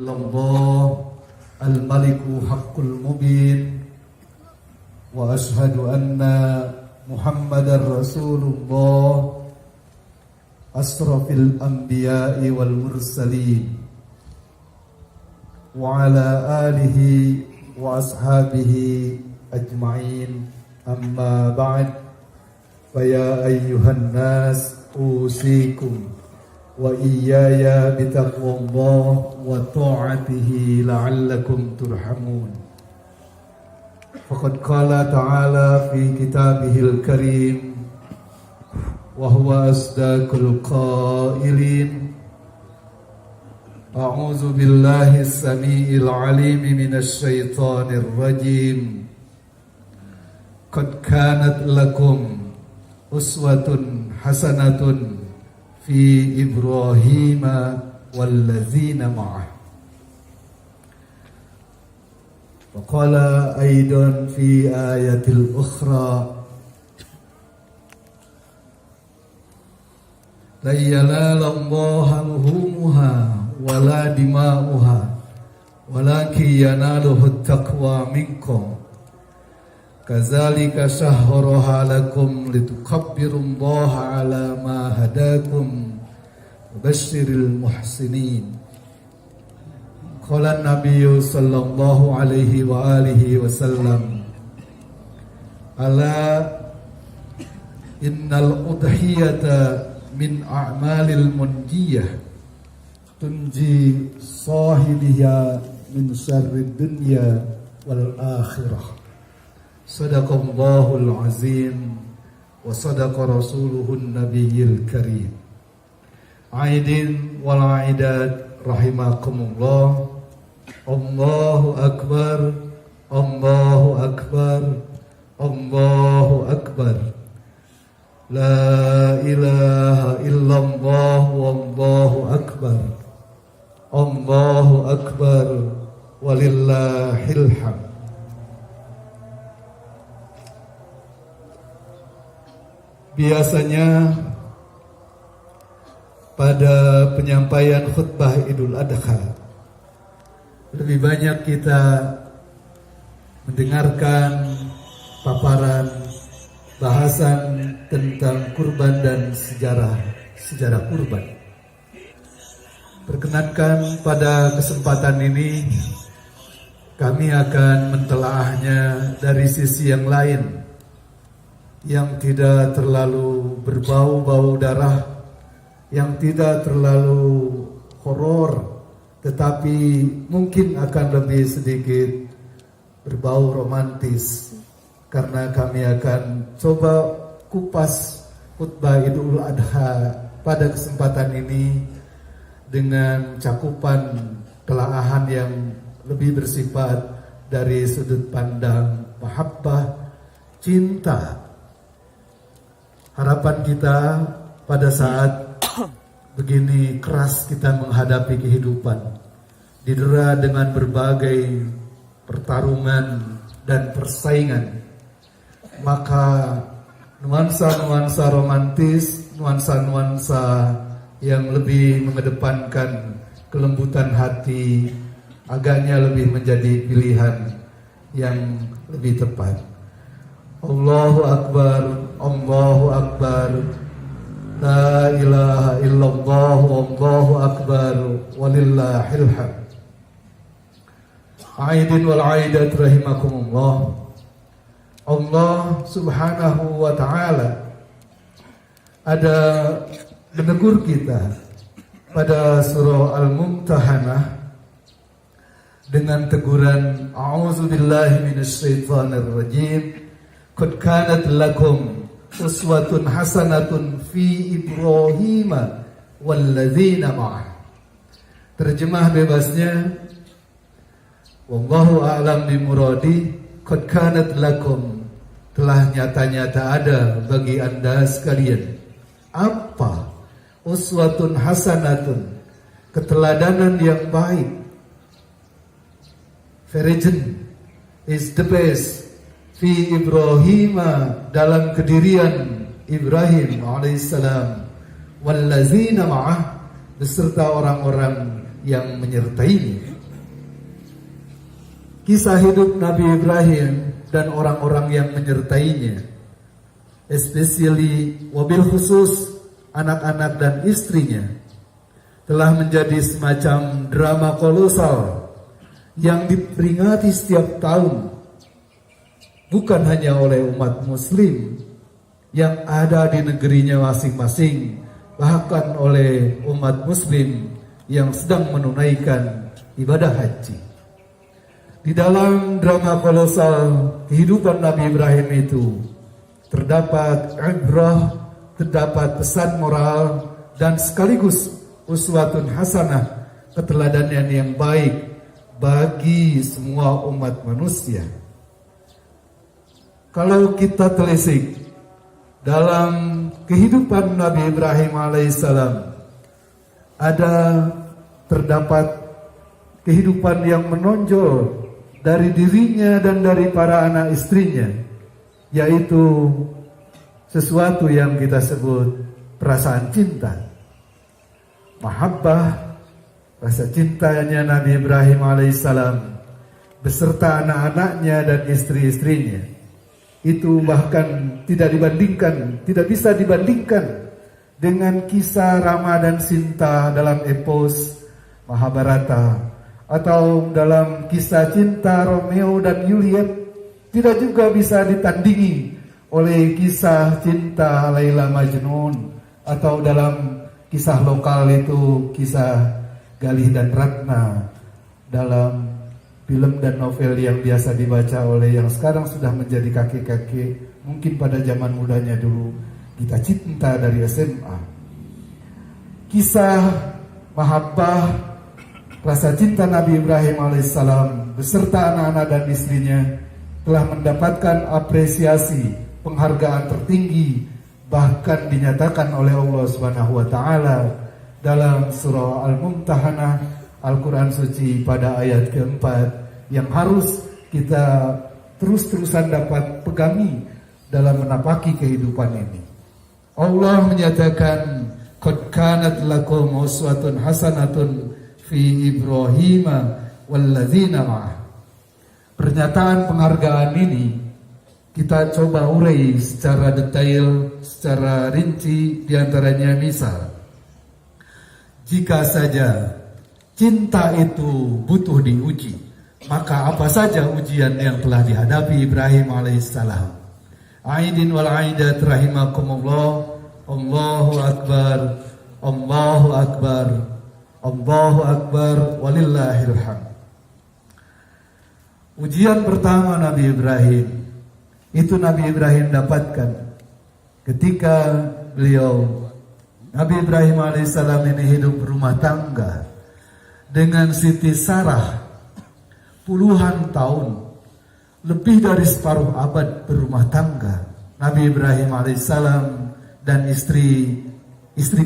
الله الملك حق المبين وأشهد أن محمدا رسول الله أشرف الأنبياء والمرسلين وعلى آله وأصحابه أجمعين أما بعد فيا أيها الناس أوصيكم وإياي بتقوى الله وطاعته لعلكم ترحمون. فقد قال تعالى في كتابه الكريم وهو أصدق القائلين: أعوذ بالله السميع العليم من الشيطان الرجيم. قد كانت لكم أسوة حسنة في إبراهيم والذين معه. وقال أيضا في آية الأخرى: لن ينال الله لحومها ولا دماؤها ولكن يناله التقوى منكم كذلك سخرها لكم لتكبروا الله على ما هداكم وبشر المحسنين. قال النبي صلى الله عليه وآله وسلم: ألا إن الأضحية من أعمال المنجية تنجي صاحبها من شر الدنيا والآخرة. صدق الله العظيم وصدق رسوله النبي الكريم. عيدين والعيدات رحمكم الله. الله أكبر الله أكبر الله أكبر. لا إله إلا الله والله أكبر. الله أكبر ولله الحمد. Biasanya pada penyampaian khutbah Idul Adha lebih banyak kita mendengarkan paparan bahasan tentang kurban dan sejarah kurban. Perkenankan pada kesempatan ini kami akan mentelaahnya dari sisi yang lain, yang tidak terlalu berbau-bau darah, yang tidak terlalu horor, tetapi mungkin akan lebih sedikit berbau romantis, karena kami akan coba kupas khutbah Idul Adha pada kesempatan ini dengan cakupan telaahan yang lebih bersifat dari sudut pandang mahabbah, cinta. Harapan kita pada saat begini keras kita menghadapi kehidupan, didera dengan berbagai pertarungan dan persaingan, maka nuansa-nuansa romantis, nuansa-nuansa yang lebih mengedepankan kelembutan hati agaknya lebih menjadi pilihan yang lebih tepat. Allahu Akbar, Allahu Akbar, La ilaha illallah, Allahu Akbar, walillahil hamd. Aidin wal aidat rahimakumullah. Allah subhanahu wa ta'ala ada menegur kita pada surah Al-Mumtahanah dengan teguran: A'udzubillahi minasyaitonir rajim. Qad kanat lakum uswatun hasanatun fi Ibrahim walladzina ma'ah. Terjemah bebasnya, wallahu a'lam bimuradi, qad kanat lakum, telah nyata-nyata ada bagi anda sekalian. Apa? Uswatun hasanatun, keteladanan yang baik. Virgin is the best. Fi Ibrahim, dalam kedirian Ibrahim alaihissalam, wallazina ma'ah, beserta orang-orang yang menyertainya. Kisah hidup Nabi Ibrahim dan orang-orang yang menyertainya, especially wabil khusus anak-anak dan istrinya, telah menjadi semacam drama kolosal yang diperingati setiap tahun, bukan hanya oleh umat muslim yang ada di negerinya masing-masing, bahkan oleh umat muslim yang sedang menunaikan ibadah haji. Di dalam drama kolosal kehidupan Nabi Ibrahim itu terdapat ibrah, terdapat pesan moral, dan sekaligus uswatun hasanah, keteladanan yang baik bagi semua umat manusia. Kalau kita telisik dalam kehidupan Nabi Ibrahim alaihissalam, terdapat kehidupan yang menonjol dari dirinya dan dari para anak istrinya, yaitu sesuatu yang kita sebut perasaan cinta. Mahabbah, rasa cintanya Nabi Ibrahim alaihissalam beserta anak-anaknya dan istri-istrinya, itu bahkan tidak bisa dibandingkan dengan kisah Rama dan Sinta dalam epos Mahabharata, atau dalam kisah cinta Romeo dan Juliet. Tidak juga bisa ditandingi oleh kisah cinta Laila Majnun, atau dalam kisah lokal itu kisah Galih dan Ratna dalam film dan novel yang biasa dibaca oleh yang sekarang sudah menjadi kakek-kakek, mungkin pada zaman mudanya dulu kita cinta dari SMA. Kisah mahabbah, rasa cinta Nabi Ibrahim alaihissalam beserta anak-anak dan istrinya telah mendapatkan apresiasi, penghargaan tertinggi, bahkan dinyatakan oleh Allah Subhanahu wa taala dalam surah Al-Mumtahanah Al-Quran suci pada ayat keempat, yang harus kita terus-terusan dapat pegangi dalam menapaki kehidupan ini. Allah menyatakan, qad kanat lakum uswatun hasanatun fi Ibrahim walladzina ma'ah. Pernyataan penghargaan ini kita coba urai secara detail, secara rinci. Diantaranya misal, jika saja cinta itu butuh diuji, maka apa saja ujian yang telah dihadapi Ibrahim alaihissalam. Aidin wal aidat rahimakumullah. Allahu akbar, Allahu akbar, Allahu akbar, walillahil hamd. Ujian pertama Nabi Ibrahim itu Nabi Ibrahim dapatkan ketika Nabi Ibrahim alaihissalam ini hidup berumah tangga dengan Siti Sarah puluhan tahun, lebih dari separuh abad berumah tangga. Nabi Ibrahim alaihissalam dan istri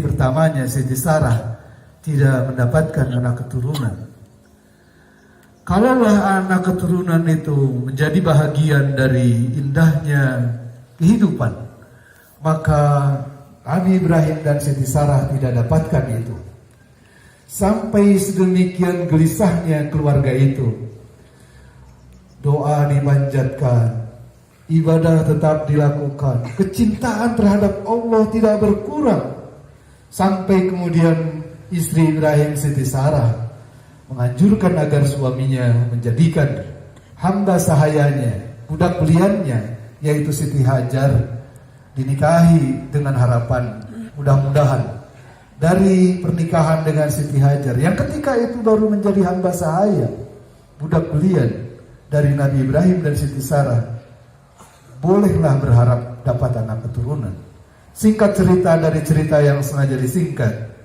pertamanya Siti Sarah tidak mendapatkan anak keturunan. Kalaulah anak keturunan itu menjadi bahagian dari indahnya kehidupan, maka Nabi Ibrahim dan Siti Sarah tidak dapatkan itu. Sampai sedemikian gelisahnya keluarga itu. Doa dipanjatkan, ibadah tetap dilakukan, kecintaan terhadap Allah tidak berkurang. Sampai kemudian istri Ibrahim, Siti Sarah, menganjurkan agar suaminya menjadikan hamba sahayanya, budak beliannya, yaitu Siti Hajar, dinikahi dengan harapan mudah-mudahan dari pernikahan dengan Siti Hajar, yang ketika itu baru menjadi hamba sahaya, budak belian dari Nabi Ibrahim dan Siti Sarah, bolehlah berharap dapat anak keturunan. Singkat cerita dari cerita yang sengaja disingkat,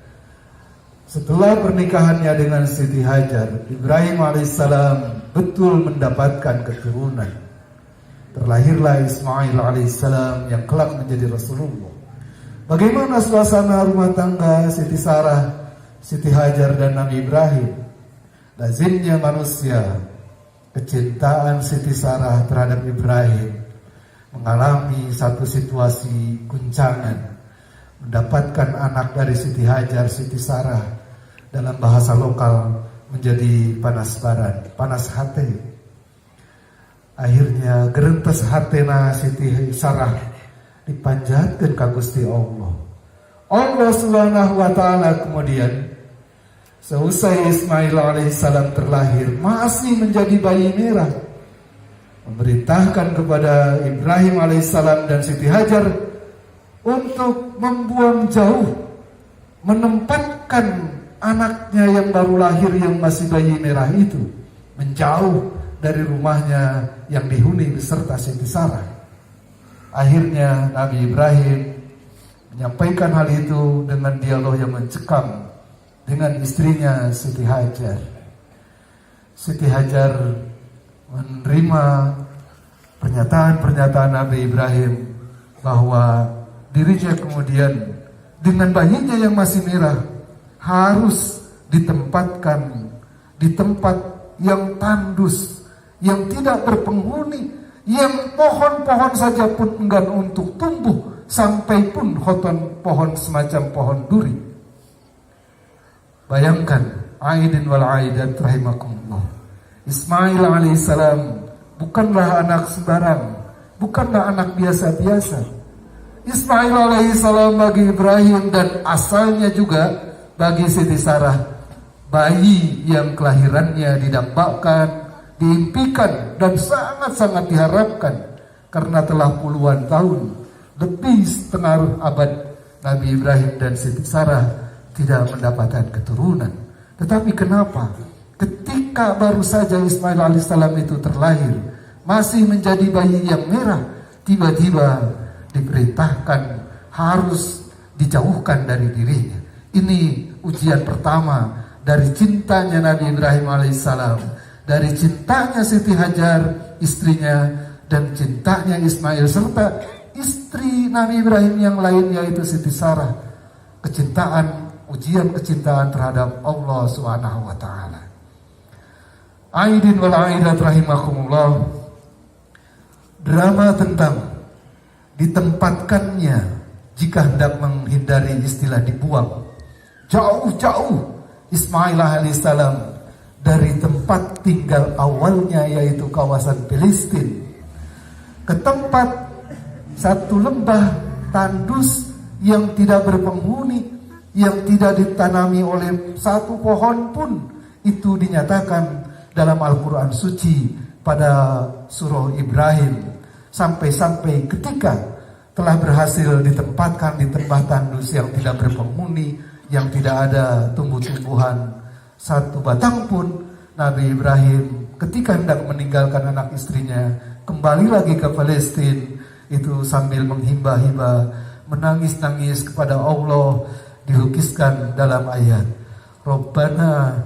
setelah pernikahannya dengan Siti Hajar, Ibrahim alaihissalam betul mendapatkan keturunan. Terlahirlah Ismail alaihissalam yang kelak menjadi Rasulullah. Bagaimana suasana rumah tangga Siti Sarah, Siti Hajar dan Nabi Ibrahim? Lazimnya manusia, kecintaan Siti Sarah terhadap Ibrahim mengalami satu situasi guncangan. Mendapatkan anak dari Siti Hajar, Siti Sarah dalam bahasa lokal menjadi panas badan, panas hati. Akhirnya gerentes hatena Siti Sarah dipanjatkan ka Gusti Allah. Allah Subhanahu wa taala kemudian seusai Ismail alaihissalam terlahir masih menjadi bayi merah, memerintahkan kepada Ibrahim alaihissalam dan Siti Hajar untuk membuang jauh, menempatkan anaknya yang baru lahir yang masih bayi merah itu menjauh dari rumahnya yang dihuni beserta Siti Sarah. Akhirnya Nabi Ibrahim menyampaikan hal itu dengan dialog yang mencekam dengan istrinya Siti Hajar. Siti Hajar menerima pernyataan-pernyataan Nabi Ibrahim bahwa dirinya kemudian dengan bayinya yang masih merah harus ditempatkan di tempat yang tandus, yang tidak berpenghuni, yang pohon-pohon saja pun enggan untuk tumbuh, sampai pun pohon semacam pohon duri. Bayangkan, aidin wal aidat rahimakumullah. Ismail alaihissalam bukanlah anak sembarang, bukanlah anak biasa-biasa. Ismail alaihissalam bagi Ibrahim dan asalnya juga bagi Siti Sarah, bayi yang kelahirannya didambakan, diimpikan dan sangat-sangat diharapkan karena telah puluhan tahun, lebih setengah abad Nabi Ibrahim dan Siti Sarah tidak mendapatkan keturunan. Tetapi kenapa ketika baru saja Ismail alaihissalam itu terlahir, masih menjadi bayi yang merah, tiba-tiba diperintahkan harus dijauhkan dari dirinya. Ini ujian pertama dari cintanya Nabi Ibrahim alaihissalam, dari cintanya Siti Hajar istrinya, dan cintanya Ismail serta istri Nabi Ibrahim yang lain yaitu Siti Sarah. Ujian kecintaan terhadap Allah Subhanahu wa taala. Aidin wal aidat rahimakumullah. Drama tentang ditempatkannya jika hendak menghindari istilah dibuang jauh-jauh Ismail alaihissalam dari tempat tinggal awalnya yaitu kawasan Palestina ke tempat satu lembah tandus yang tidak berpenghuni, yang tidak ditanami oleh satu pohon pun. Itu dinyatakan dalam Al-Quran suci pada surah Ibrahim. Sampai-sampai ketika telah berhasil ditempatkan di tempat tandus yang tidak berpenghuni, yang tidak ada tumbuh-tumbuhan satu batang pun, Nabi Ibrahim ketika hendak meninggalkan anak istrinya kembali lagi ke Palestina, itu sambil menghibah-hibah, menangis-nangis kepada Allah, dilukiskan dalam ayat, Rabbana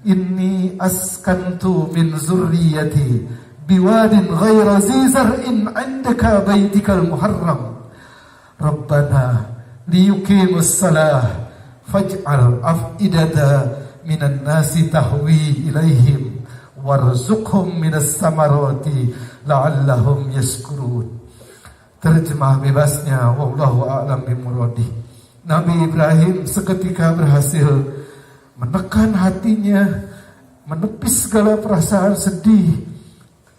inni askantu min zurriyati biwadin ghaira zi zar'in 'indaka baitikal muharram Rabbana liyuqimus salah faj'al af'idata minan nasi tahwi ilaihim warzuqhum minas samarati la'allahum yashkurun. Terjemah bebasnya wallahu a'lam bimuradi. Nabi Ibrahim seketika berhasil menekan hatinya, menepis segala perasaan sedih,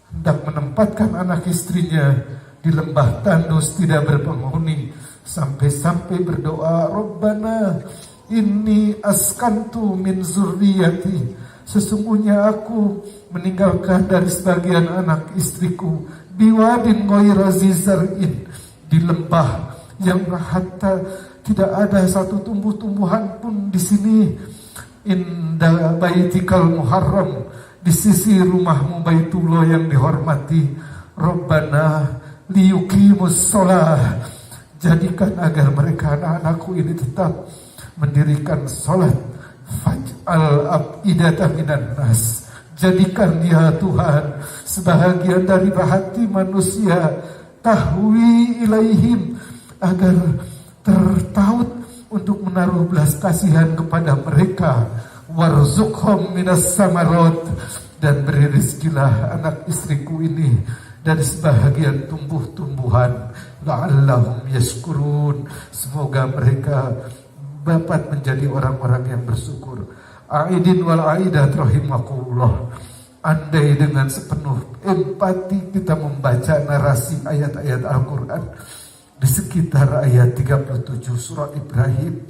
hendak menempatkan anak istrinya di lembah tandus tidak berpenghuni, sampai-sampai berdoa, Rabbana inni askantu min zurriyati, sesungguhnya aku meninggalkan dari sebagian anak istriku biwadin ghaira zi zar'in, di lembah yang hatta tidak ada satu tumbuh-tumbuhan pun di sini, inda baitikal muharram, di sisi rumahmu Baitullah yang dihormati. Rabbana liyuqimus shalah, jadikan agar mereka anak-anakku ini tetap mendirikan salat. Faj'al af'idatan minan nas, jadikan ya Tuhan sebahagian dari hati manusia tahwi ilaihim, agar tertaut untuk menaruh belas kasihan kepada mereka. Warzuqhum minas samarat, dan beri rezekilah anak istriku ini dari sebahagian tumbuh-tumbuhan. La'allahum yashkurun, semoga mereka dapat menjadi orang-orang yang bersyukur. Aidin wal aidat rahimakumullah. Andai dengan sepenuh empati kita membaca narasi ayat-ayat Al-Quran di sekitar ayat 37 surah Ibrahim,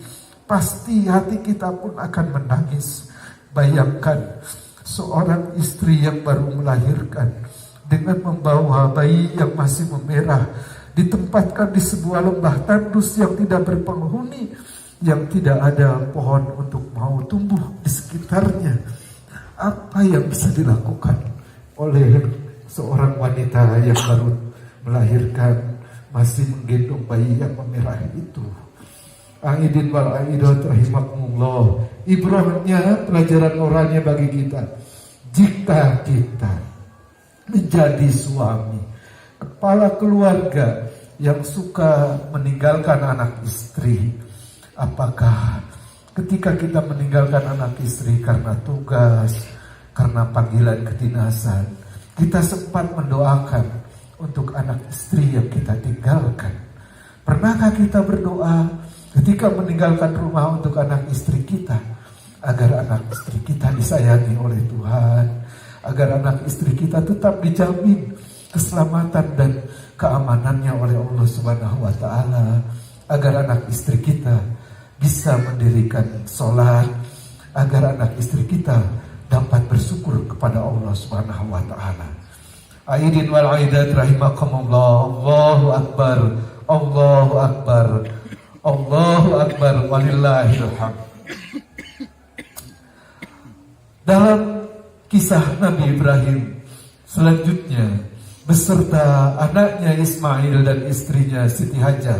pasti hati kita pun akan menangis. Bayangkan seorang istri yang baru melahirkan dengan membawa bayi yang masih memerah, ditempatkan di sebuah lembah tandus yang tidak berpenghuni, yang tidak ada pohon untuk mau tumbuh di sekitarnya. Apa yang bisa dilakukan oleh seorang wanita yang baru melahirkan, masih menggendong bayi yang memerah itu? Aidin wal aidat rahimakumullah. Ibrahnya pelajaran moralnya bagi kita. Jika kita menjadi suami, kepala keluarga yang suka meninggalkan anak istri, apakah ketika kita meninggalkan anak istri karena tugas, karena panggilan kedinasan, kita sempat mendoakan untuk anak istri yang kita tinggalkan? Pernahkah kita berdoa ketika meninggalkan rumah untuk anak istri kita, agar anak istri kita disayangi oleh Tuhan, agar anak istri kita tetap dijamin keselamatan dan keamanannya oleh Allah Subhanahu wa Ta'ala, agar anak istri kita bisa mendirikan sholat, agar anak istri kita dapat bersyukur kepada Allah Subhanahu wa Ta'ala. Aidin wal aidat rahimakumullah. Allahu akbar, Allahu akbar, Allahu akbar, walillahil hamd. Dalam kisah Nabi Ibrahim selanjutnya beserta anaknya Ismail dan istrinya Siti Hajar,